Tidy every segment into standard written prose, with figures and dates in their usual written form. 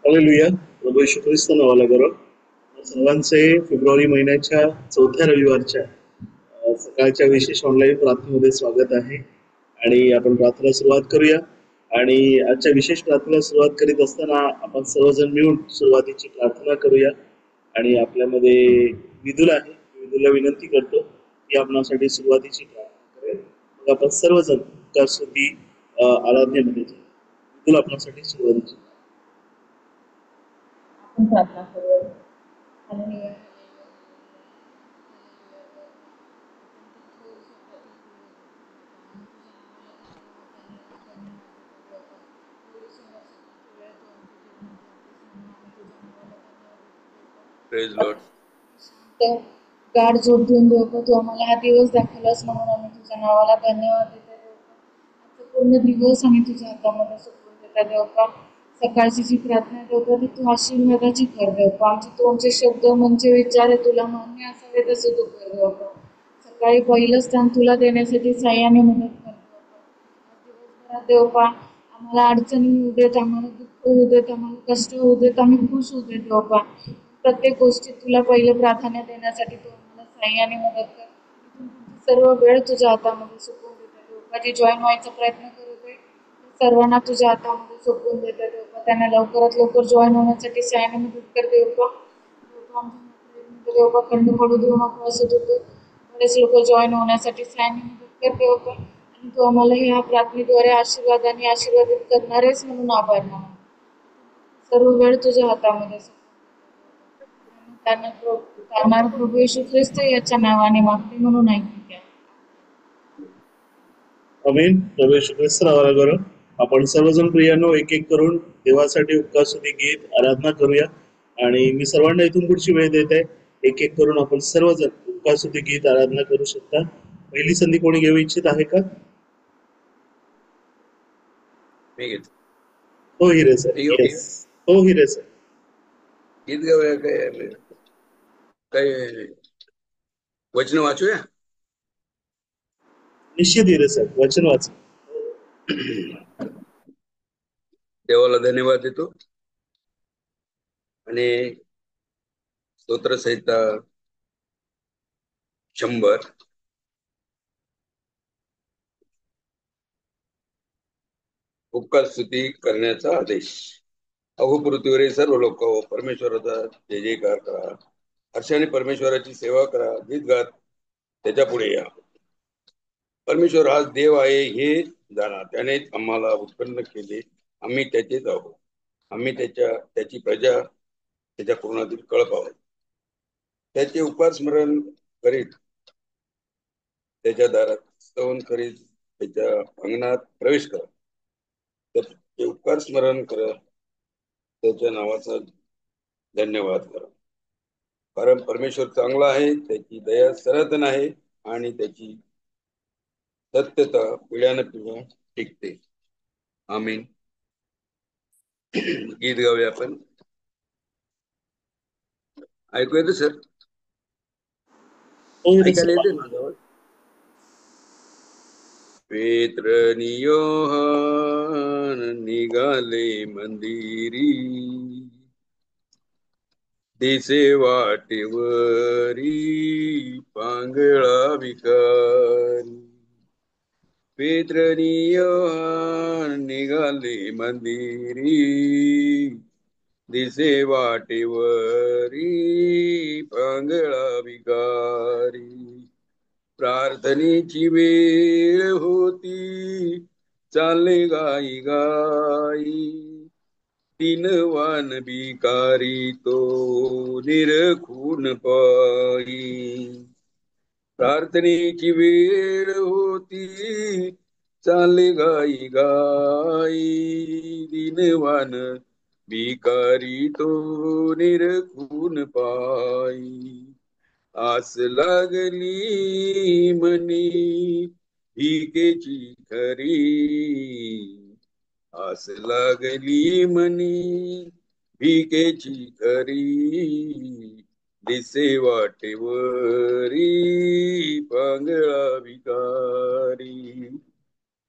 Hallelujah. प्रभू येशू ख्रिस्त नावाला करो. सर्वांचे फेब्रुवारी महिन्याच्या चौथ्या रविवारच्या सकाळच्या विशेष ऑनलाईन प्रार्थनेमध्ये स्वागत आहे. आणि आपण प्रार्थना सुरुवात करूया. आणि आजच्या विशेष प्रार्थनेला सुरुवात करीत असताना आपण सर्वजण मिळून सुरुवातीची प्रार्थना करूया. आणि आपल्यामध्ये विदुल आहे, विदुलला विनंती करतो की आपणासाठी सुरुवातीची प्रार्थना करेल. मग आपण सर्वजण त्या स्तुती आराधनेमध्ये जाऊ. विदुल आपणासाठी सुरुवातीची आपण प्रार्थना करूया. Hallelujah, hallelujah, praise Lord. शांत गाढ झोप देऊन देवका तू आम्हाला हा दिवस दाखवलास म्हणून आम्ही तुझ्या नावाला धन्यवाद देतो देवका. आजचा पूर्ण दिवस आम्ही तुझ्या हातामध्ये सोपवून देता देवका. सकाळची जी प्रार्थना आहे देवका ती तू आशीर्वादाची कर देवका. आमचे तोंडचे शब्द म्हणजे विचार आहे तुला मान्य असावे तसं तू कर देवका. सकाळी पहिलं स्थान तुला देण्यासाठी साह्याने मदत कर देवका. आज दिवसभरात देवका आम्हाला अडचणी येऊ देत, आम्हाला दुःख होऊ देत, आम्हाला कष्ट होऊ देत, आम्ही खुश होऊ देत देवका. प्रत्येक गोष्टीत तुला पहिलं प्राधान्य देण्यासाठी तू आम्हाला साह्याने मदत कर. इथून पुढची सर्व वेळ तुझ्या हातामध्ये सोपवून देते देवका. जे जॉईन व्हायचा प्रयत्न करत आहे त्या सर्वांना तुझ्या हातामध्ये सोपवून देते देवका. त्यांना लवकरात लवकर जॉईन होण्यासाठी साह्याने मदत कर देवका. देवका आमच्या नोकरीमध्ये देवका खंड पडू देऊ नको असं देतो. बरेच लोक जॉईन होण्यासाठी साह्याने मदत कर देवका. आणि तू आम्हाला ह्या प्रार्थनेद्वारे आशीर्वादाने आशीर्वादित करणारेस म्हणून आभार मानतो. सर्व वेळ तुझ्या हातामध्ये करणार प्रभू येशू ख्रिस्त याच्या नावाने मागते म्हणून ऐकते. आमीन. प्रभू येशू ख्रिस्त नावाला करो. आपण सर्वजण प्रियानो एक एक करून देवासाठी उपकासुदी गीत आराधना करूया. आणि मी सर्वांना इथून पुढची वेळ देत आहे. एक एक करून आपण सर्वजण उपकासुदी गीत आराधना करू शकता. पहिली संधी कोणी घेऊ इच्छित आहे का? मी घेतो. हो हिरे सर. येस, हो हिरे सर. गीत गाऊया काय? काय वचन वाचूया? निश्चित हिरे सर, वचन वाच. देवाला धन्यवाद देतो. आणि स्तोत्र संहिता 100 उपकार स्तुती करण्याचा आदेश. अहो पृथ्वीवरील सर्व लोक परमेश्वराचा जय जयकार करा. हर्षाने परमेश्वराची सेवा करा. गीत गात त्याच्या पुढे या. परमेश्वर हाच देव आहे हे जाणा. त्याने आम्हाला उत्पन्न केले, आम्ही त्याचेच आहोत. आम्ही त्याची प्रजा, त्याच्या पूर्णातील कळप आहोत. त्याचे उपकार स्मरण करीत त्याच्या दारात स्तवन करीत त्याच्या अंगणात प्रवेश करा. त्याचे उपकार स्मरण करत त्याच्या नावाचा धन्यवाद करा. कारण परमेश्वर चांगला आहे, त्याची दया सनातन आहे आणि त्याची सत्यता पिढ्यान पिढ्या टिकते. आमीन. गीत गाऊया आपण. ऐकू येतं सर? ऐकायला येते माझा आवाज? पेत्र नि योहान निघाले मंदिरी, दिसे वाटेवरी पांगळा विकारी. पेत्र नि योहान निघाले मंदिरी, दिसे वाटेवरी पांगळा विकारी. प्रार्थनेची वेळ होती, चालले गाई गाई. दीनवान भिकारी तो निरखून पायी. प्रार्थनेची वेळ होती, चालले गाई गाई. दीनवान भिकारी तो निरखून पायी. आस लागली मनी भिकेची खरी, आस लागली मनी भिकेची खरी. दिसे वाटेवरी पांगळा विकारी,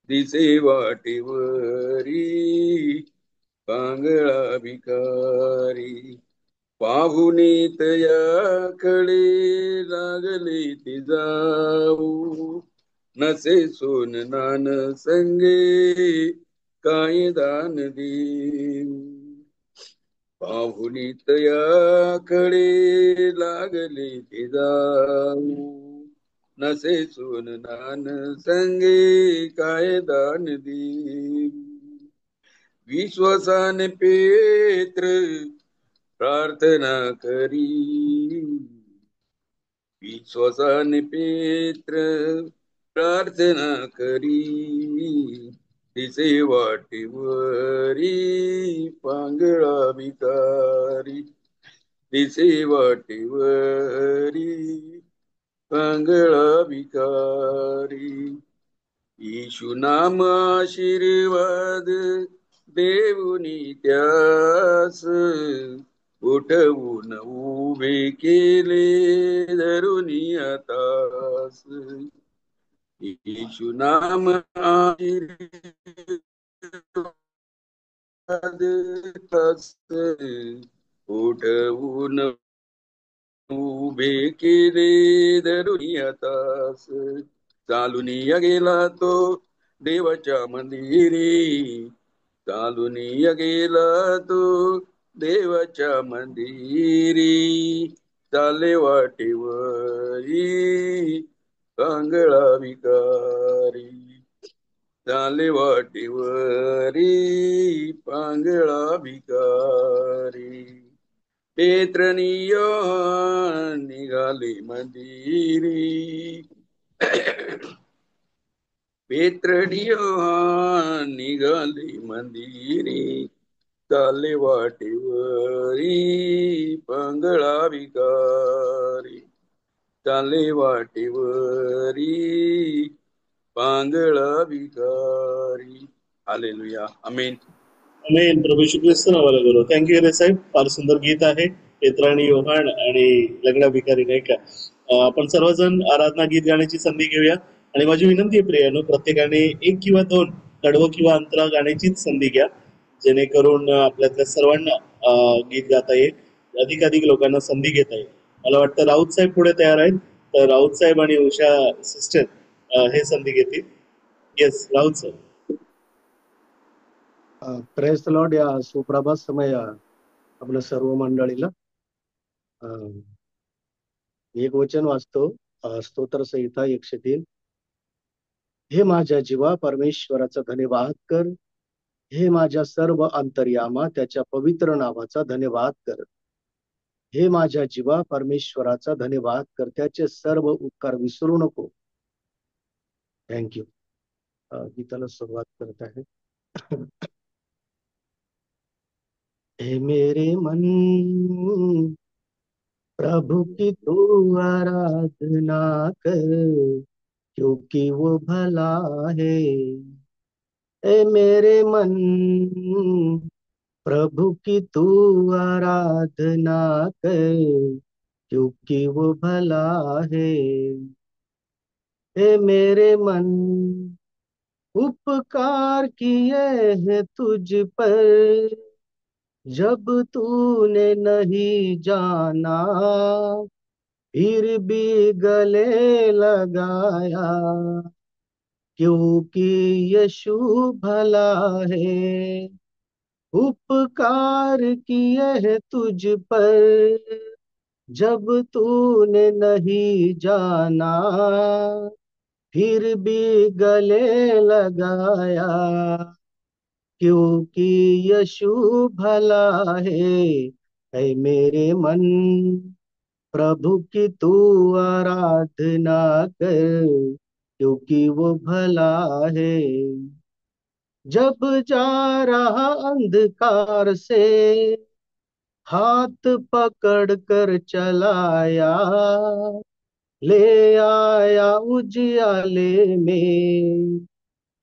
दिसे वाटेवरी पांगळा भिकारी. पाहुनी तयाकडे लागले ती जाऊ, नसे सोन नान संगे काय दान देऊ. पाहुनी तयाकडे लागले ती जाऊ, नसे सोन नान संगे काय दान देऊ. विश्वासाने पेत्र प्रार्थना करी, विश्वासाने पेत्र प्रार्थना करी. तिचे वाटेवरी पांगळा भिकारी, तिचे वाटेवरी पांगळा भिकारी. येशू नाम आशीर्वाद देऊनी त्यास, उठवून उभे केले धरुनी आतास. येशू नाम आशीर्वाद त्यास, उठवून उभे केले धरुनी आतास. चालून या गेला तो देवाच्या मंदिरी, चालून या गेला तो देवाच्या मंदिरी. चाले वाटेवरी कांगळा भिकारी, चाले वाटेवरी पांगळा भिकारी. पेत्रनी योहान निघाले मंदिरी, पेत्रनी योहान निघाले मंदिरी. चाले वाटेवरी पांगळा भिकारी, चाले वाटेवरी पांगळा भिकारी. हालेलुया, आमेन. आमेन. प्रभू येशू ख्रिस्त नावाला करो. थँक्यू रे साहेब, फार सुंदर गीत आहे. पेत्र आणि योहान आणि लंगडा भिकारी, नाही का. आपण सर्वजण आराधना गीत गाण्याची संधी घेऊया. आणि माझी विनंती आहे प्रियानो, प्रत्येकाने एक किंवा दोन कडवं किंवा अंतरा गाण्याचीच संधी घ्या, जेणेकरून आपल्यातल्या सर्वांना गीत गाता येईल, अधिकाधिक लोकांना संधी घेता येईल. मला वाटतं राऊत साहेब पुढे तयार आहेत, तर राऊत साहेब आणि उषा सिस्टर हे संधी घेतील. येस, राऊत साहेब. Praise Lord. या सुप्रभात समय आपल्या सर्व मंडळीला. एक वचन वाचतो, स्तोत्र संहिता 103. हे माझ्या जीवा परमेश्वराचा धन्यवाद कर, हे माझ्या सर्व अंतर्यामा त्याच्या पवित्र नावाचा धन्यवाद कर. हे माझ्या जीवा परमेश्वराचा धन्यवाद कर, त्याचे सर्व उपकार विसरू नको. थँक्यू. गीताला सुरुवात करत आहे. हे मेरे मन प्रभु की तू आराधना कर, क्योंकि वो भला है. ए मेरे मन प्रभु की तू आराधना कर, क्योंकि वो भला है. ए मेरे मन उपकार किए हैं तुझ पर, जब तूने नहीं जाना फिर भी गले लगाया, क्योंकि यीशु भला है. उपकार किए हैं तुझ पर, जब तूने नहीं जाना फिर भी गले लगाया, क्योंकि यीशु भला है. ऐ मेरे मन प्रभु की तू आराधना कर, क्योंकि वो भला है. जब जा रहा अंधकार से हाथ पकड़ कर चलाया, ले आया उजियाले में,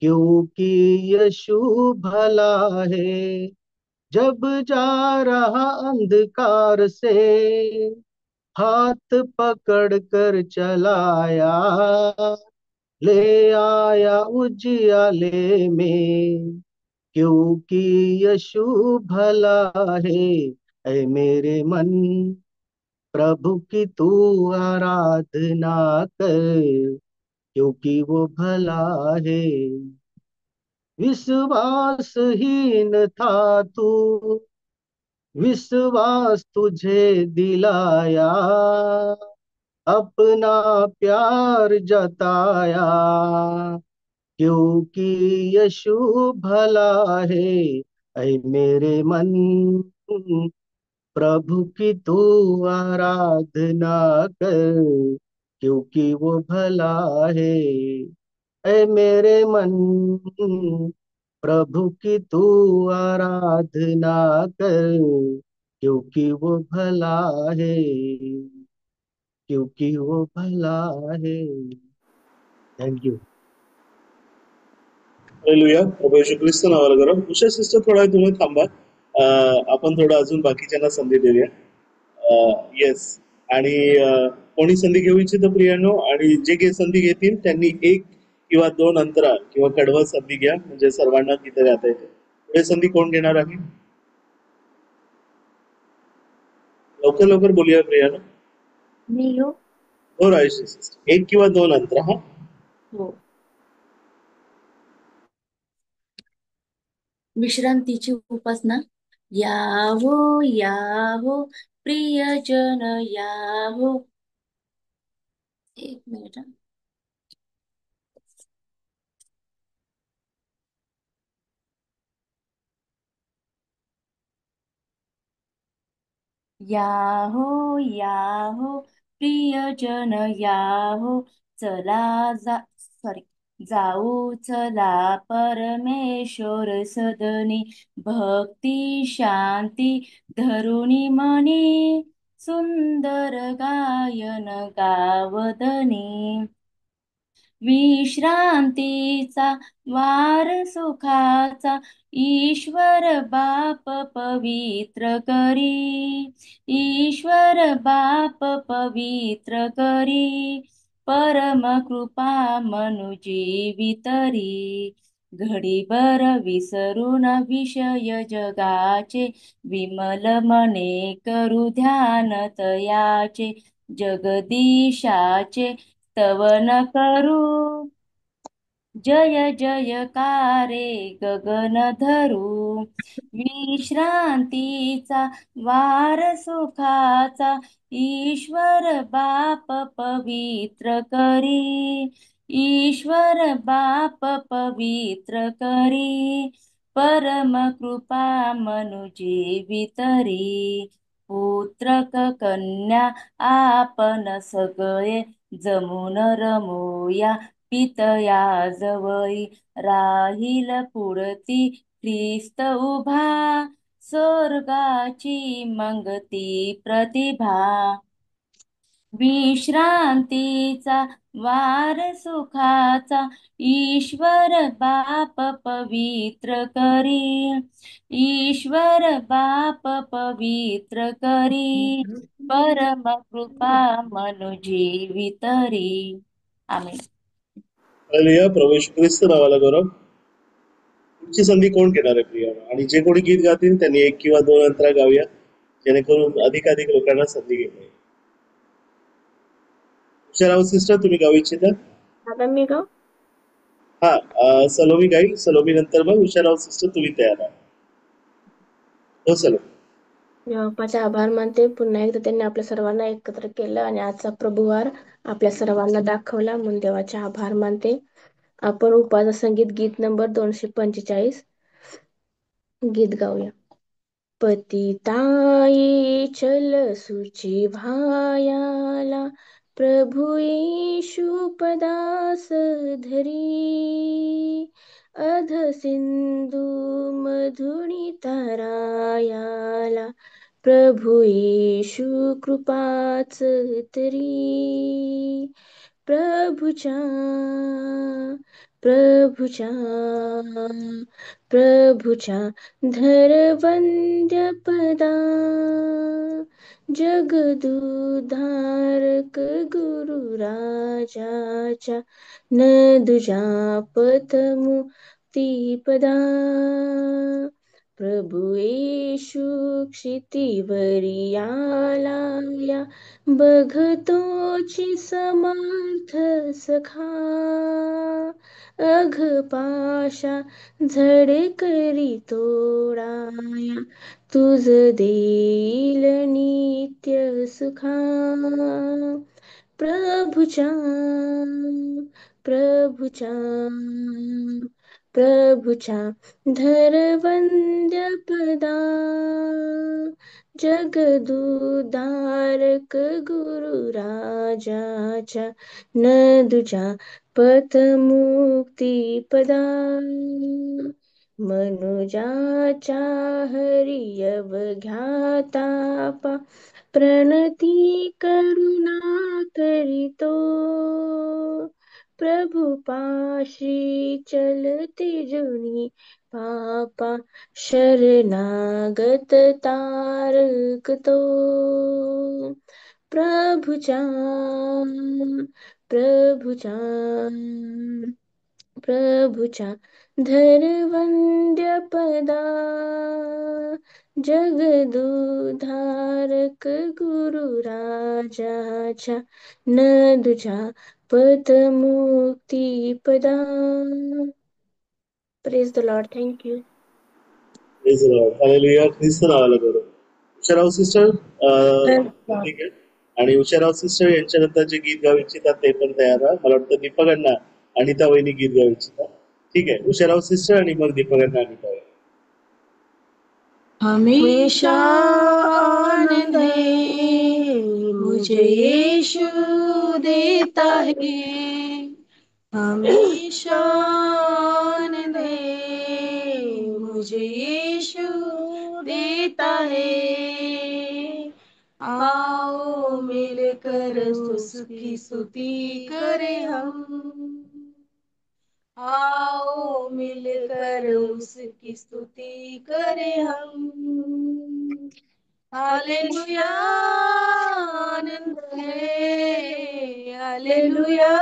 क्योंकि यीशु भला है. जब जा रहा अंधकार से हाथ पकड़ कर चलाया, ले आया उजियाले में, क्योंकि यीशु भला है। ऐ मेरे मन, प्रभु की तू आराधना कर, क्योंकि वो भला है। विश्वासहीन था तू, विश्वास तुझे दिलाया, अपना प्यार जताया, क्योंकि यीशु भला है। ऐ मेरे मन, प्रभु की तू आराधना कर, क्योंकि वो भला है। ऐ मेरे मन, प्रभु की तू आराधना कर, क्योंकि वो भला है, क्योंकि वो भला है। Thank you. हालेलुया. प्रभू येशू ख्रिस्त नावाला करा. उषा सिस्टर थोडा वेळ तुम्ही थांबा. आपण थोडं अजून बाकीच्यांना संधी देऊया. येस. आणि कोणी संधी घेऊ इच्छित प्रियानो, आणि जे काही संधी घेतील त्यांनी एक किंवा दोन अंतरा किंवा कडवं संधी घ्या, म्हणजे सर्वांना गीतं गाता येते. पुढे संधी कोण घेणार आहे? लवकर लवकर बोलूया प्रियानो. मी हो. हो राजेश सिस्टर, एक किंवा दोन अंतरा. हा, हो. विश्रांतीची उपासना. याहो याहो प्रियजन याहो. एक मिनिट हा. याहो याहो प्रियजन याहो. चला सॉरी, जाऊ चला परमेश्वर सदनी, भक्ती शांती धरुणी मनी, सुंदर गायन गावदनी. विश्रांतीचा वार सुखाचा ईश्वर बाप पवित्र करी, ईश्वर बाप पवित्र करी, परम कृपा मनुजीवितरी. घडीभर विसरून विषय जगाचे, विमल मने करू ध्यान तयाचे, जगदीशाचे स्तवन करू. जय जयकारे गगन धरू. विश्रांतीचा वार सुखाचा ईश्वर बाप पवित्र करी, ईश्वर बाप पवित्र करी, परम कृपा मनुजीवितरी. पुत्रक कन्या आपण सगळे जमून रमूया, पितया जवळी राहील पुढती ख्रिस्त उभा, स्वर्गाची मंगती प्रतिभा. विश्रांतीचा वार सुखाचा ईश्वर बाप पवित्र करी, ईश्वर बाप पवित्र करी, परम कृपा मनुजीवितरी. आमेन. हालेलुया. प्रभू येशू ख्रिस्त नावाला गौरव. पुढची संधी कोण घेणार आहे प्रियानो? आणि जे कोणी गीत गातील त्यांनी एक किंवा दोन अंतरा गाऊया, जेणेकरून अधिकाधिक लोकांना संधी घेता येईल. उषाराव सिस्टर, तुम्ही गाऊ इच्छिता? आता मी का? हा, सलोमी गाई. सलोमी नंतर मग उषाराव सिस्टर, तुम्ही तयार आहात? हो सलोमी. देवाचे आभार मानते, पुन्हा एकदा त्यांनी आपल्या सर्वांना एकत्र केलं आणि आजचा प्रभुवार आपल्या सर्वांना दाखवला, म्हणून देवाचे आभार मानते. आपण उपासना संगीत गीत नंबर 245 गीत गाऊया. पतिताई चल सुची भायाला, प्रभु येशू पदास धरी, अध सिंधू मधुनी तारायाला, प्रभु येशू कृपाच तरी. प्रभुच्या प्रभुच्या प्रभुच्या धरवंद्य पदा, जगदुधारक गुरु राजाच्या, न दुजा पथमु मुक्तिपदा प्रभु येशू क्षितिवरी आलाया बघतोची समर्थ सखा अघपाशा झड करी तोडाया तुझ देईल नित्य सुखा प्रभुच्या प्रभुच्या प्रभुच्या धरवंद्य पदा जगदुधारक गुरु राजाच्या नदुच्या पथमुक्ती पदा मनुजाच्या हरियव घ्यातापा प्रणती करुणा करीतो प्रभु पाशी चलते जुनी पापा शरणागत तारकतो प्रभुच्या प्रभुच्या प्रभुच्या धरवंद्य पदा जगदुधारक गुरु राजाच्या नदुच्या पथमुक्ती पदा. Praise the Lord. Thank you. Praise the Lord. Hallelujah. ख्रिस्त नावाला करू. उषाराव सिस्टर ठीक आहे. आणि उषाराव सिस्टर यांच्यानंतर जे गीत गाऊ इच्छितात ते पण तयार राहा. मला वाटतं दीपकांना अनिता वहिनी गीत गाऊ इच्छितात. ठीक आहे. उषाराव सिस्टर आणि मग दीपकांना अनिता वहिनी. हमेशा आनंद है मुझे यीशु देता है हमेशा आनंद है मुझे यीशु देता है आओ मिलकर उसकी स्तुति करें हम आओ मिलकर उसकी स्तुति करें हम हालेलुया आनंद है हालेलुया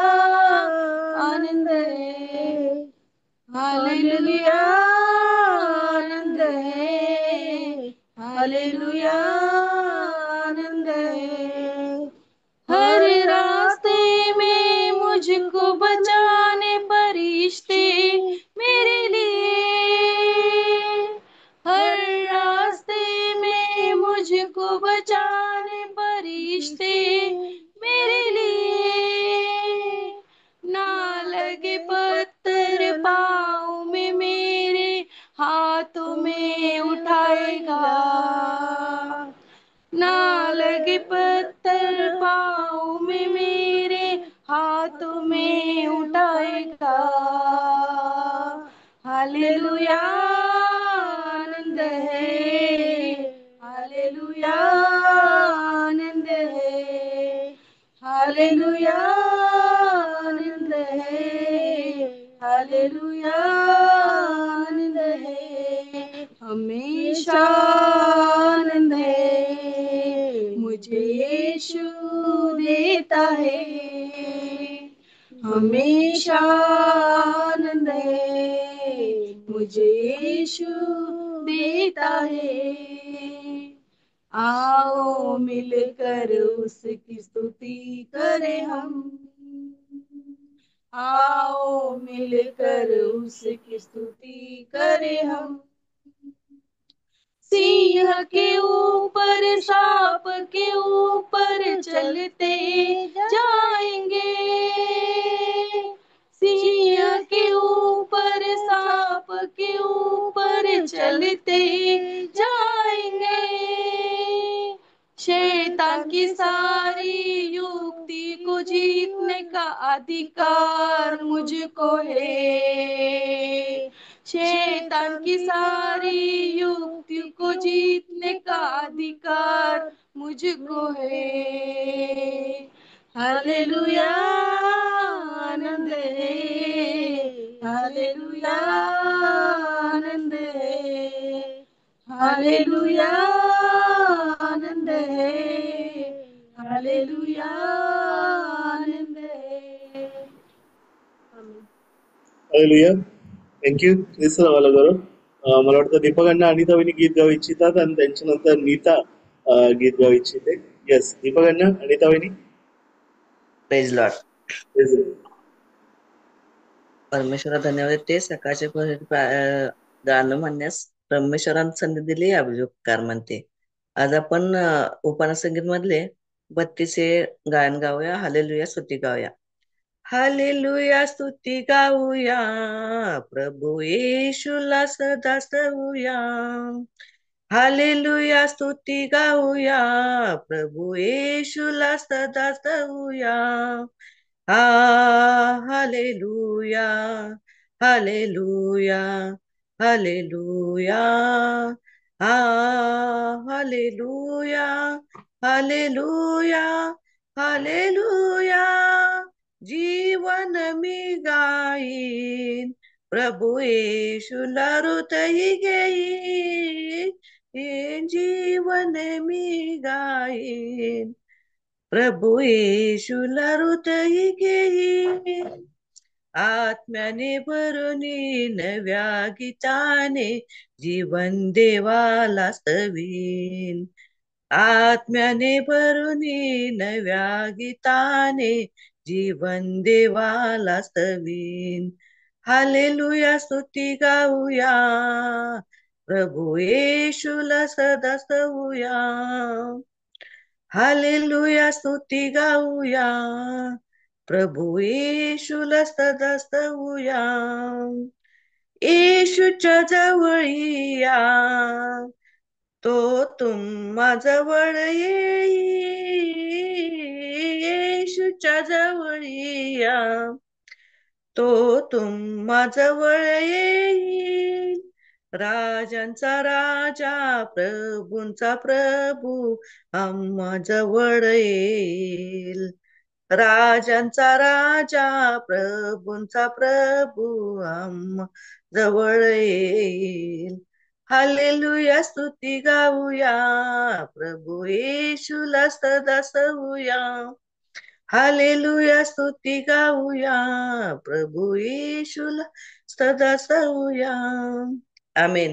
आनंद है हालेलुया आनंद है हालेलुया आनंद है हर रास्ते में मुझको बचाने फरिश्ते मेरे लिए हर रास्ते में मुझको बचाने फरिश्ते मेरे लिए ना लगे पत्थर पाँव में मेरे हाथों में उठाएगा ना लगे पत्थर पाँव में मेरे हाथों में उठाएगा हालेलुया आनंद है हालेलुया आनंद है हालेलुया आनंद है हालेलुया आनंद है हमेशा आनंद है मुझे यीशु देता है हमेशा आनंद है मुझे यीशु देता है आओ मिलकर उसकी स्तुति करें हम आओ मिलकर उसकी स्तुति करें हम सिंह के ऊपर सांप के ऊपर चलते जाएंगे सिंह के ऊपर सांप के ऊपर चलते जाएंगे शैतान की सारी युक्ति को जीतने का अधिकार मुझको है शैतान की सारी युक्ति को जीतने का अधिकार मुझको है हालेलुया आनंद है हालेलुया आनंद है हालेलुया आनंद है हालेलुया आनंद है Hallelujah. थँक्यू. ख्रिस्त नावाला करो. मला वाटतं दीपकांना अनिता वहिनी गीत गाऊ इच्छितात आणि त्यांच्यानंतर नीता गीत गाऊ इच्छिते. येस, दीपकांना अनिता वहिनी. Praise Lord. Praise the Lord. परमेश्वरा धन्यवाद ते सकाळचे गाणं म्हणण्यास परमेश्वरानं संधी दिली उपकार म्हणते. आज आपण उपनास संगीत मधले 32 गायन गाऊया. हालेलुया स्तुती गाऊया. हालेलुया स्तुती गाऊया, प्रभू येशूला सदा स्तवूया. हालेलुया स्तुती गाऊया, प्रभू येशूला सदा स्तवूया. Hallelujah, hallelujah, hallelujah. Hallelujah, hallelujah, hallelujah. जीवन मी गाईन, प्रभू येशूला हृदयी घेईन. जीवन मी गाईन, प्रभू येशूला हृदयी घेईन. आत्म्याने भरुनी नव्या गीताने जीवन देवाला स्तवीन. आत्म्याने भरुनी नव्या गीताने जीवन देवाला स्तवीन. हालेलुया स्तुती गाऊया, प्रभू येशूला सदा स्तवूया. हालेलुया स्तुती गाऊया, प्रभू येशूला सदा स्तवूया. येशूच्या जवळ या, तो तुम्हा जवळ येईल. येशूच्या जवळ या, तो तुम्हा जवळ येईल. राजांचा राजा, प्रभूंचा प्रभू आम्हा जवळ येईल. राजांचा राजा, प्रभूंचा प्रभू आम्हा जवळ येईल. हालेलुया स्तुती गाऊया, प्रभू येशूला सदा स्तवूया. हालेलुया स्तुती गाऊया, प्रभू येशूला सदा स्तवूया. आमेन.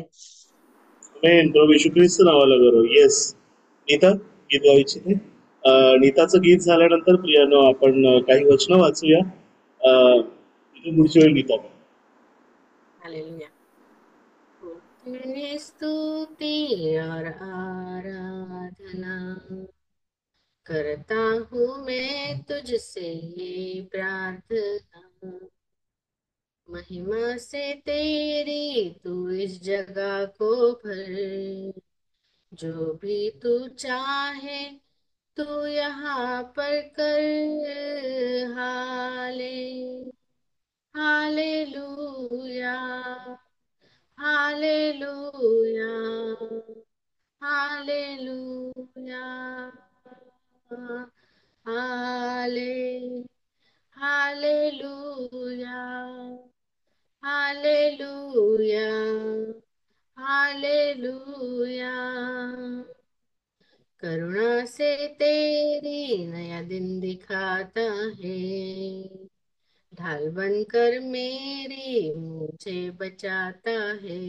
आमेन. प्रभू येशू ख्रिस्त नावाला करो. येस, नीता गीत गाऊ इच्छिते. नीताचं गीत झाल्यानंतर प्रियानो आपण काही वचनं वाचूया. इथून पुढची वेळ नीता. हालेलुया. तेरी स्तुति और आराधना करता हूँ मैं तुझसे ये प्रार्थना, महिमा से तेरी तू इस जगह को भर, जो भी तू चाहे तू यहाँ पर कर. Hallelujah, hallelujah, hallelujah. Hallelujah, hallelujah, hallelujah. करुणा से तेरी नया दिन दिखाता है, ढाल बनकर मेरी मुझे बचाता है.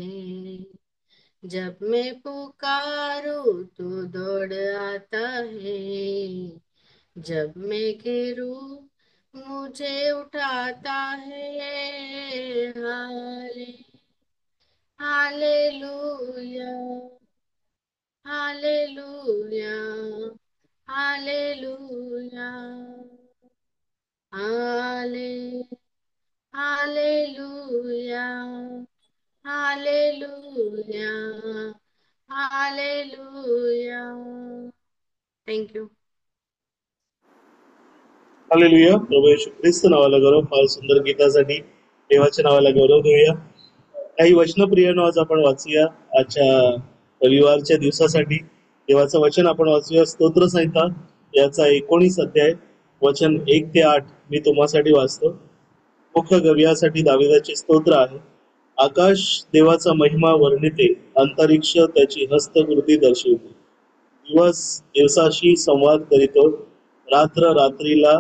जब मैं पुकारूं तू दौड़ आता है, जब मैं गिरूं मुझे उठाता है. Hallelujah, hallelujah, hallelujah. Hallelujah, hallelujah, hallelujah. Thank you. Hallelujah. प्रभू येशू ख्रिस्त नावाला करो. फार सुंदर गीतासाठी देवाच्या नावाला गौरव देऊया. काही वचन प्रियानो आज आपण वाचूया. आजच्या रविवारच्या दिवसासाठी देवाचं वचन आपण वाचूया. स्तोत्र संहिता याचा 19 अध्याय वचन 1 ते 8 मी तुम्हासाठी वाचतो. मुख्य गव्यासाठी दाविदाचे स्तोत्र आहे. आकाश देवाचा महिमा वर्णिते, अंतरिक्ष त्याची हस्तकृती दर्शवते. दिवस दिवसाशी संवाद करीतो, रात्र रात्रीला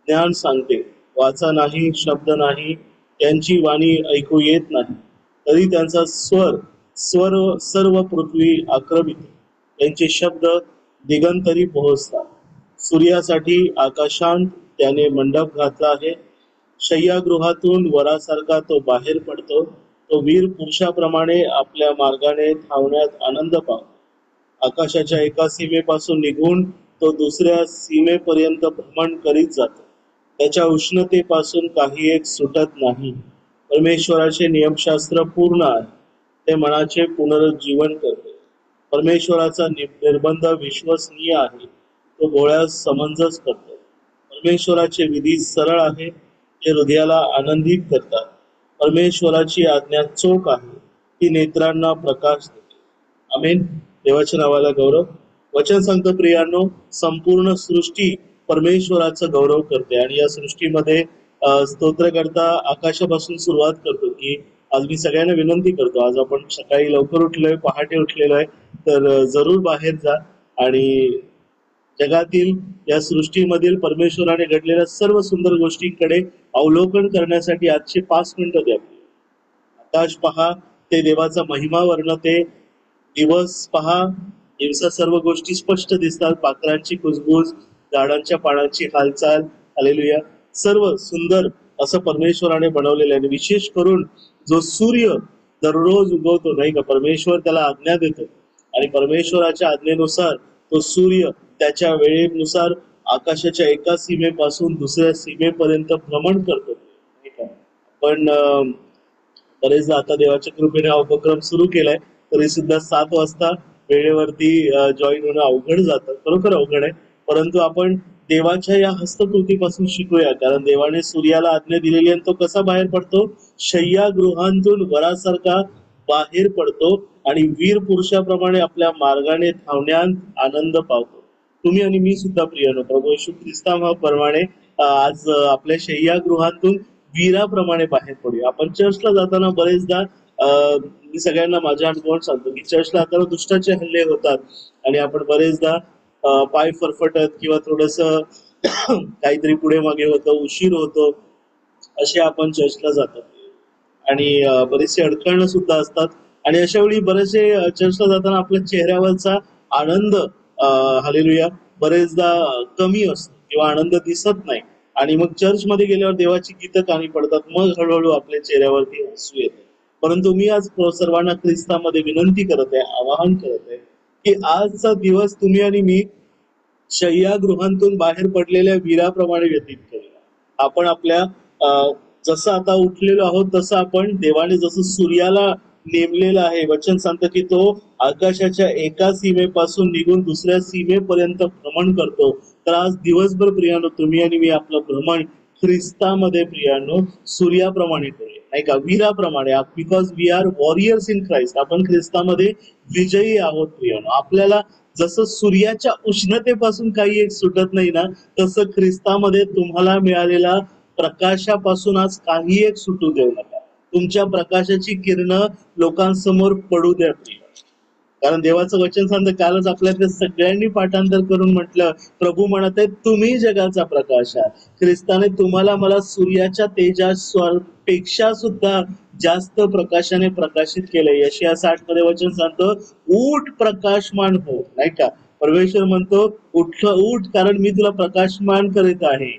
ज्ञान सांगते. वाचा नाही, शब्द नाही, त्यांची वाणी ऐकू येत नाही. तरी त्यांचा स्वर स्वर सर्व पृथ्वी आक्रमित, त्यांचे शब्द दिगंतरी पोहोचतात. सूर्यासाठी आकाशांत त्याने मंडप घातला आहे. शय्यागृहातून वरासारखा तो बाहेर पडतो. तो वीर पुरुषाप्रमाणे आपल्या मार्गाने धावण्यात आनंद पावतो. आकाशाच्या एका सीमेपासून निघून तो दुसऱ्या सीमेपर्यंत भ्रमण करीत जातो. त्याच्या उष्णतेपासून काही एक सुटत नाही. परमेश्वराचे नियमशास्त्र पूर्ण आहे, ते मनाचे पुनरुज्जीवन करते. परमेश्वराचा निर्बंध विश्वसनीय आहे, तो भोळ्यास समंजस करतो. परमेश्वराचे विधी सरळ आहे, ते हृदयाला आनंदित करतात. परमेश्वराची आज्ञा चोख आहे, ती नेत्रांना प्रकाश देते. आमेन. देवाच्या नावाला गौरव. वचन सांगतं प्रियांनो, संपूर्ण सृष्टी परमेश्वराचा गौरव करते. आणि या सृष्टीमध्ये स्तोत्रकर्ता आकाशापासून सुरुवात करतो की आज मी सगळ्यांना विनंती करतो, आज आपण सकाळी लवकर उठलोय, पहाटे उठलेलो आहे, तर जरूर बाहेर जा आणि जगातील या सृष्टीमधील परमेश्वराने घडलेल्या सर्व सुंदर गोष्टींकडे अवलोकन करण्यासाठी आजचे 5 मिनिटं द्या. आकाश पहा, ते देवाचा महिमा वर्णते. दिवस पहा, दिवसा सर्व गोष्टी स्पष्ट दिसतात. पाखरांची कुजबूज, झाडांच्या पानांची हालचाल, हालेलुया, सर्व सुंदर असं परमेश्वराने बनवलेलं आहे. विशेष करून जो सूर्य दररोज उगवतो नाही का, परमेश्वर त्याला आज्ञा देतो आणि परमेश्वराच्या आज्ञेनुसार तो सूर्य त्याच्या वेळेनुसार आकाशाच्या एका सीमेपासून दुसऱ्या सीमेपर्यंत भ्रमण करतो नाही का. पण बरेचदा आता देवाच्या कृपेने हा उपक्रम सुरू केलाय, तरी सुद्धा 7 वाजता वेळेवरती जॉईन होणं अवघड जातं, खरोखर अवघड आहे. परंतु आपण देवाच्या या हस्तकृतीपासून शिकूया, कारण देवाने सूर्याला आज्ञा दिलेली आणि तो कसा बाहेर पडतो, शय्यागृहांतून वरासारखा बाहेर पडतो आणि वीर पुरुषाप्रमाणे आपल्या मार्गाने धावण्यात आनंद पावतो. तुम्ही आणि मी सुद्धा प्रियनो, प्रभू येशू ख्रिस्ताप्रमाणे आज आपल्या शय्यागृहातून वीराप्रमाणे बाहेर पडूया. आपण चर्चला जाताना बरेचदा मी सगळ्यांना माझ्या अनुभवात सांगतो की चर्चला जाताना दुष्टाचे हल्ले होतात आणि आपण बरेचदा पाय फरफटत किंवा थोडस काहीतरी पुढे मागे होतं, उशीर होतो, असे आपण चर्चला जातो आणि बरेचसे अडखळणं सुद्धा असतात. आणि अशा वेळी बरेचसे चर्चला जाताना आपल्या चेहऱ्यावरचा आनंद हालेलुया बरेचदा कमी असतो किंवा आनंद दिसत नाही. आणि मग चर्चमध्ये गेल्यावर देवाची गीतं कानी पडतात, मग हळूहळू आपल्या चेहऱ्यावरती हसू येते. परंतु मी आज सर्वांना ख्रिस्तामध्ये विनंती करत आहे, आवाहन करत आहे की आजचा दिवस तुम्ही आणि मी शय्यागृहांतून बाहेर पडलेल्या वीराप्रमाणे व्यतीत करूया. आपण आपल्या जसं आता उठलेलो आहोत तसं आपण देवाने जसं सूर्याला नेमलेलं आहे, वचन सांगतं की तो आकाशाच्या एका सीमेपासून निघून दुसऱ्या सीमेपर्यंत भ्रमण करतो. तर आज दिवसभर प्रियानो तुम्ही आणि मी आपलं भ्रमण ख्रिस्तामध्ये प्रियानो सूर्याप्रमाणे करूया नाही का, वीराप्रमाणे. Because we are warriors in Christ. आपण ख्रिस्तामध्ये विजयी आहोत प्रियानो. आपल्याला जसं सूर्याच्या उष्णतेपासून काही एक सुटत नाही ना, तसं ख्रिस्तामध्ये तुम्हाला मिळालेला प्रकाशापासून आज काही एक सुटू देऊ नका. तुमच्या प्रकाशाची किरणं लोकांसमोर पडू द्या प्रिय. कारण देवाचं वचन सांगतं, कालच आपल्याला सगळ्यांनी पाठांतर करून म्हटलं, प्रभू म्हणत आहे तुम्ही जगाचा प्रकाश आहात. ख्रिस्ताने तुम्हाला मला सूर्याच्या तेजापेक्षा सुद्धा जास्त प्रकाशाने प्रकाशित केलंय. यशाया 60 मध्ये वचन सांगतं, उठ प्रकाशमान हो नाही का. परमेश्वर म्हणतो उठ, कारण मी तुला प्रकाशमान करीत आहे.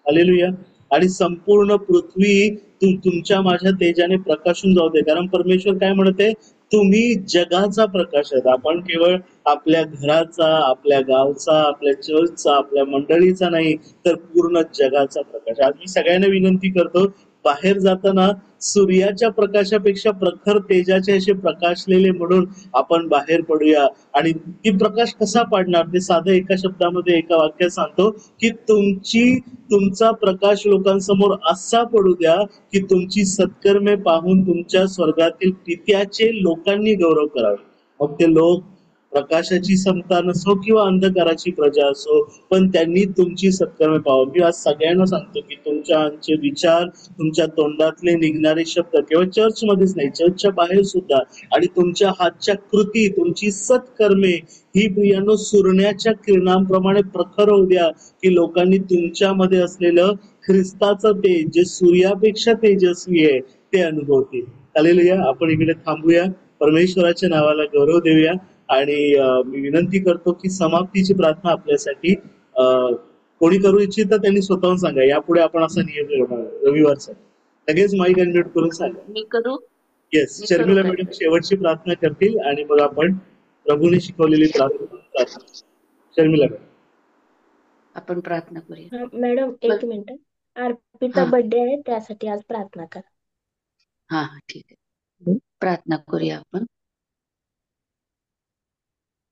हालेलुया. आणि संपूर्ण पृथ्वी तुमच्या माझ्या तेजाने प्रकाशून जाऊ दे. कारण परमेश्वर काय म्हणते, तुम्ही जगाचा प्रकाश आहेत. आपण केवळ आपल्या घराचा, आपल्या गावचा, आपल्या चर्चचा, आपल्या मंडळीचा नाही, तर पूर्ण जगाचा प्रकाश. आज मी सगळ्यांना विनंती करतो, बाहेर जाताना सूर्याच्या प्रकाशापेक्षा प्रखर तेजाचे असे प्रकाशलेले म्हणून आपण बाहेर पडूया. आणि ती प्रकाश कसा पाडणार ते साधं एका शब्दामध्ये एका वाक्यात सांगतो की तुमचा प्रकाश लोकांसमोर असा पडू द्या की तुमची सत्कर्मे पाहून तुमच्या स्वर्गातील पित्याचे लोकांनी गौरव करावे. मग ते लोक प्रकाशाची संतान असो किंवा अंधकाराची प्रजा असो, पण त्यांनी तुमची सत्कर्मे पाहावं. मी आज सगळ्यांना सांगतो की तुमचे विचार, तुमच्या तोंडातले निघणारे शब्द केवळ चर्चमध्येच नाही, चर्चच्या बाहेर सुद्धा, आणि तुमच्या हातच्या कृती, तुमची सत्कर्मे ही प्रियांनो सूर्याच्या किरणांप्रमाणे प्रखर होऊ द्या की लोकांनी तुमच्यामध्ये असलेलं ख्रिस्ताचं तेज, जे सूर्यापेक्षा तेजस्वी आहे, ते अनुभवतील. हालेलुया. आपण इकडे थांबूया, परमेश्वराच्या नावाला गौरव देऊया आणि मी विनंती करतो की समाप्तीची प्रार्थना आपल्यासाठी कोणी करू इच्छित त्यांनी स्वतःहून सांगा. यापुढे आपण असा नियम ठेवणार रविवारचा. लगेच माईक अनम्यूट करून सांगा. मी करू येस, मी करू शर्मिला काय मॅडम शेवटची प्रार्थना करतील आणि मग आपण प्रभूने शिकवलेली प्रार्थना. शर्मिला मॅडम. आपण प्रार्थना करूया. हा, मॅडम एक मिनिट. अर्पिता हा बर्थडे आहे, त्यासाठी आज प्रार्थना करा. हा हा ठीक आहे. प्रार्थना करूया आपण.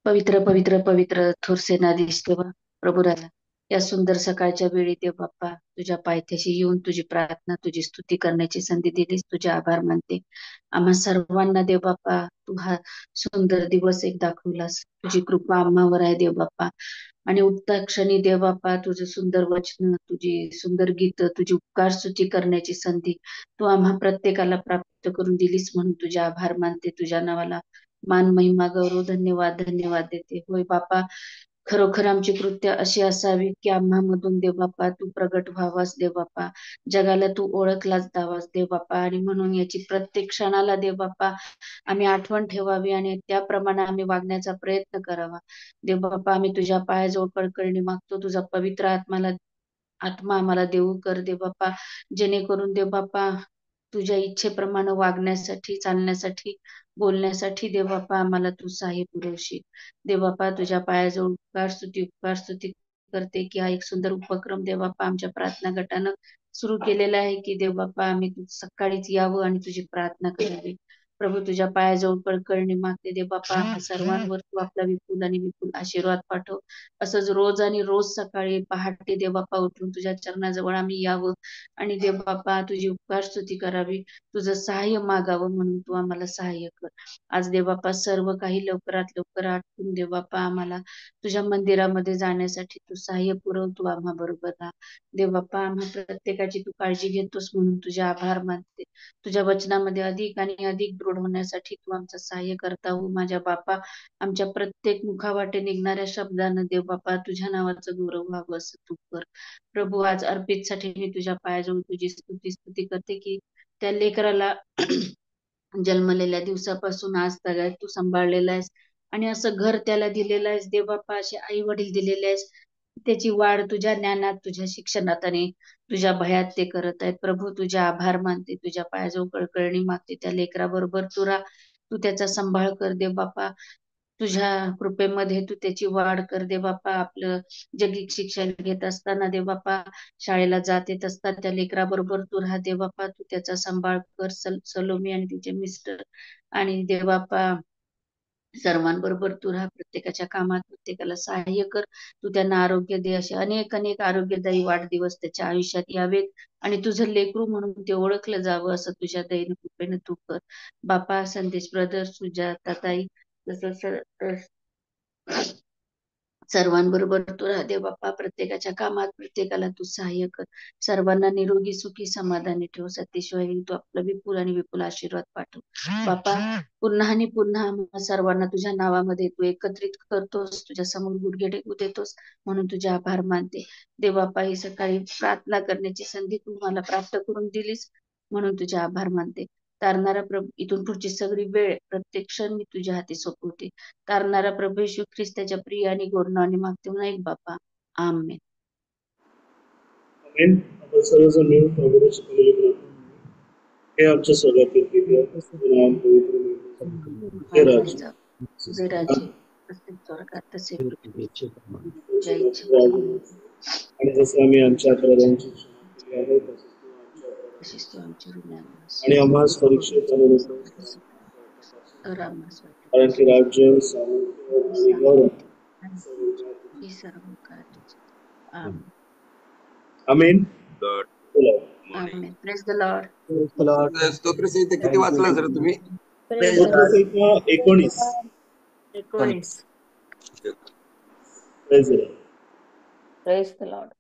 पवित्र पवित्र पवित्र थोर सेनाधीश देवा प्रभू राजा, या सुंदर सकाळच्या वेळी देव बाप्पा तुझ्या पायथ्याशी येऊन तुझी प्रार्थना तुझी स्तुती करण्याची संधी दिलीस. तुझे आभार मानते. आम्हा सर्वांना देव बाप्पा तू हा सुंदर दिवस एक दाखवलास. तुझी कृपा आम्हावर आहे देव बाप्पा. आणि उठता क्षणी देव बाप्पा तुझं सुंदर वचन, तुझी सुंदर गीत, तुझी उपकार स्तुती करण्याची संधी तू आम्हा प्रत्येकाला प्राप्त करून दिलीस, म्हणून तुझे आभार मानते. तुझ्या नावाला मान महिमा गौरव धन्यवाद धन्यवाद देते. होय बापा, खरोखर आमची कृत्य अशी असावी की आम्हामधून देव बाप्पा तू प्रगट व्हावास देव बाप्पा, जगाला तू ओळखलाच दावास देव बाप्पा. आणि म्हणून याची प्रत्येक क्षणाला देव बाप्पा आम्ही आठवण ठेवावी आणि त्याप्रमाणे आम्ही वागण्याचा प्रयत्न करावा देव बाप्पा. आम्ही तुझ्या पायाजवळ कळकळणी मागतो. तुझा पवित्र आत्मा आम्हाला देऊ कर देव बाप्पा, जेणेकरून देव बाप्पा तुझ्या इच्छेप्रमाणे वागण्यासाठी, चालण्यासाठी, बोलण्यासाठी देव बाप्पा आम्हाला तू सहाय्य पुरवशील देव बाप्पा. तुझ्या पायाजवळ उपकार स्तुती करते की हा एक सुंदर उपक्रम देव बाप्पा आमच्या प्रार्थना गटानं सुरू केलेला आहे की देव बाप्पा आम्ही सकाळीच यावं आणि तुझी प्रार्थना करावी. प्रभू तुझ्या पायाजवळ कळकळणी मागते देव बाप्पा, सर्वांवर तू आपला विपुल आणि विपुल आशीर्वाद पाठव. असंच रोज आणि रोज सकाळी पहाटे देव बाप्पा उठून तुझ्या चरणाजवळ आम्ही यावं आणि देव बाप्पा तुझी उपकार स्तुती करावी, तुझं सहाय्य मागावं, म्हणून तू आम्हाला सहाय्य कर. आज देव बाप्पा सर्व काही लवकरात लवकर आटपून देव बाप्पा आम्हाला तुझ्या मंदिरामध्ये जाण्यासाठी तू सहाय्य पुरव. तू आम्हा बरोबर राहा देव बाप्पा. आम्हा प्रत्येकाची तू काळजी घेतोस म्हणून तुझे आभार मानते. तुझ्या वचनामध्ये अधिक आणि अधिक दृढ होण्यासाठी तू आमचं सहाय्य करता हो माझ्या बापा. आमच्या प्रत्येक मुखावाटे निघणाऱ्या शब्दानं देव बाप्पा तुझ्या नावाचं गौरव व्हावं असं तू कर प्रभू. आज अर्पितसाठी मी तुझ्या पायाजवळ तुझी स्तुती करते की त्या लेकराला जन्मलेल्या दिवसापासून आज तगायत तू सांभाळलेला आहेस आणि असं घर त्याला दिलेलं आहेस देव बाप्पा, असे आई वडील दिलेले आहेस. त्याची वाढ तुझ्या ज्ञानात, तुझ्या शिक्षणात आणि तुझ्या भयात ते करत आहेत प्रभू. तुझ्या आभार मानते, तुझ्या पायाजवळ कळकळणी मागते. त्या लेकराबरोबर तू राहा, तू त्याचा सांभाळ कर देव बाप्पा. तुझ्या कृपेमध्ये तू त्याची वाढ कर दे बाप्पा. आपलं जगिक शिक्षण घेत असताना देव बाप्पा, शाळेला जात येत असताना त्या लेकराबरोबर तू राहा देव बाप्पा. तू त्याचा सांभाळ कर. सलोमी आणि तिचे मिस्टर आणि देव बाप्पा सर्वांबरोबर तू राहा. प्रत्येकाच्या कामात प्रत्येकाला सहाय्य कर. तू त्यांना आरोग्य दे. असे अनेक अनेक आरोग्यदायी वाढदिवस त्याच्या आयुष्यात यावेत आणि तुझं लेकरू म्हणून ते ओळखलं जावं असं तुझ्या दयेनं कृपेनं तू कर बापा. संदेश ब्रदर, सुजाता ताई, तसंच सर्वांबरोबर तू राहा देव बाप्पा. प्रत्येकाच्या कामात प्रत्येकाला तू सहाय्य कर. सर्वांना निरोगी सुखी समाधानी ठेव. सत्यशिवाय तू आपलं विपुल आणि विपुल आशीर्वाद पाठव बापा. पुन्हा आणि पुन्हा आम्हा सर्वांना तुझ्या नावामध्ये तू एकत्रित करतोस, तुझ्या समोर गुडघे टेकू देतोस म्हणून तुझे आभार मानते देव बाप्पा. ही सकाळी प्रार्थना करण्याची संधी तू मला प्राप्त करून दिलीस म्हणून तुझे आभार मानते. तारणारा प्रभू, इथून पुढची सगळी वेळ प्रत्येक क्षण मी तुझ्या हाती सोपवते. तारणारा प्रभू येशू ख्रिस्ताच्या प्रिय आणि गोड नावाने मागते म्हणून ऐक बापा. आमेन. आमेन. आपण सर्वजण मिळून प्रभूने शिकवलेली प्रार्थना हे आमच्या स्वर्गातील पिता, तुझे नाम पवित्र नाम, हे राज तुझे राज्य जसे स्वर्गात तसे पृथ्वीवर. तुझ्या आणि जसं आम्ही आमच्या अपराधांची क्षमा केली आहे तशीच तू आमची ऋणांना आणि आम्हास परीक्षेत आणू नकोस, कारण की राज्य, सामर्थ्य आणि गौरव ही सर्व कार्य. Amen. Amen. Praise the Lord. स्तोत्रसहित किती वाचला सर तुम्ही? स्तोत्रसहित 19. Praise praise the Lord. the Lord.